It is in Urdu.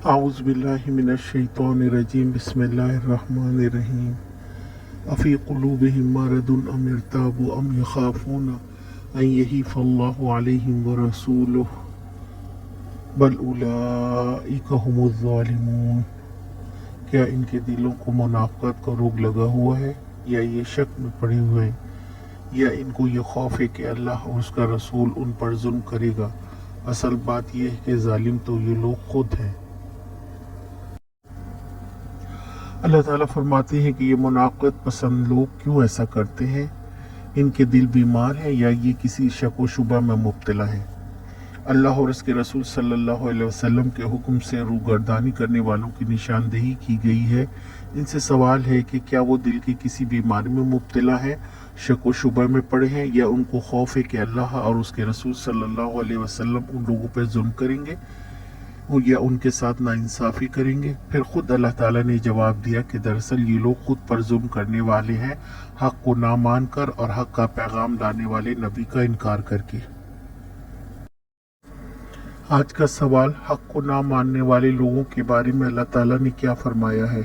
أعوذ بالله من الشيطان الرجيم بسم الله الرحمن الرحيم أفي قلوبهم مرض أم ارتابوا أم يخافون أن يهيف الله عليهم ورسوله بل أولئك هم الظالمون۔ کیا ان کے دلوں کو منافقت کا روگ لگا ہوا ہے یا یہ شک میں پڑے ہوئے ہیں یا ان کو یہ خوف ہے کہ اللہ اور اس کا رسول ان پر ظلم کرے گا؟ اصل بات یہ ہے کہ ظالم تو یہ لوگ خود ہیں۔ اللہ تعالیٰ فرماتے ہیں کہ یہ منافقت پسند لوگ کیوں ایسا کرتے ہیں؟ ان کے دل بیمار ہیں یا یہ کسی شک و شبہ میں مبتلا ہیں؟ اللہ اور اس کے رسول صلی اللہ علیہ وسلم کے حکم سے روگردانی کرنے والوں کی نشاندہی کی گئی ہے۔ ان سے سوال ہے کہ کیا وہ دل کی کسی بیماری میں مبتلا ہیں، شک و شبہ میں پڑے ہیں، یا ان کو خوف ہے کہ اللہ اور اس کے رسول صلی اللہ علیہ وسلم ان لوگوں پہ ظلم کریں گے یا ان کے ساتھ ناانصافی کریں گے؟ پھر خود اللہ تعالیٰ نے جواب دیا کہ دراصل یہ لوگ خود پر ظلم کرنے والے ہیں، حق کو نہ مان کر اور حق کا پیغام لانے والے نبی کا انکار کر کے۔ آج کا سوال، حق کو نہ ماننے والے لوگوں کے بارے میں اللہ تعالیٰ نے کیا فرمایا ہے؟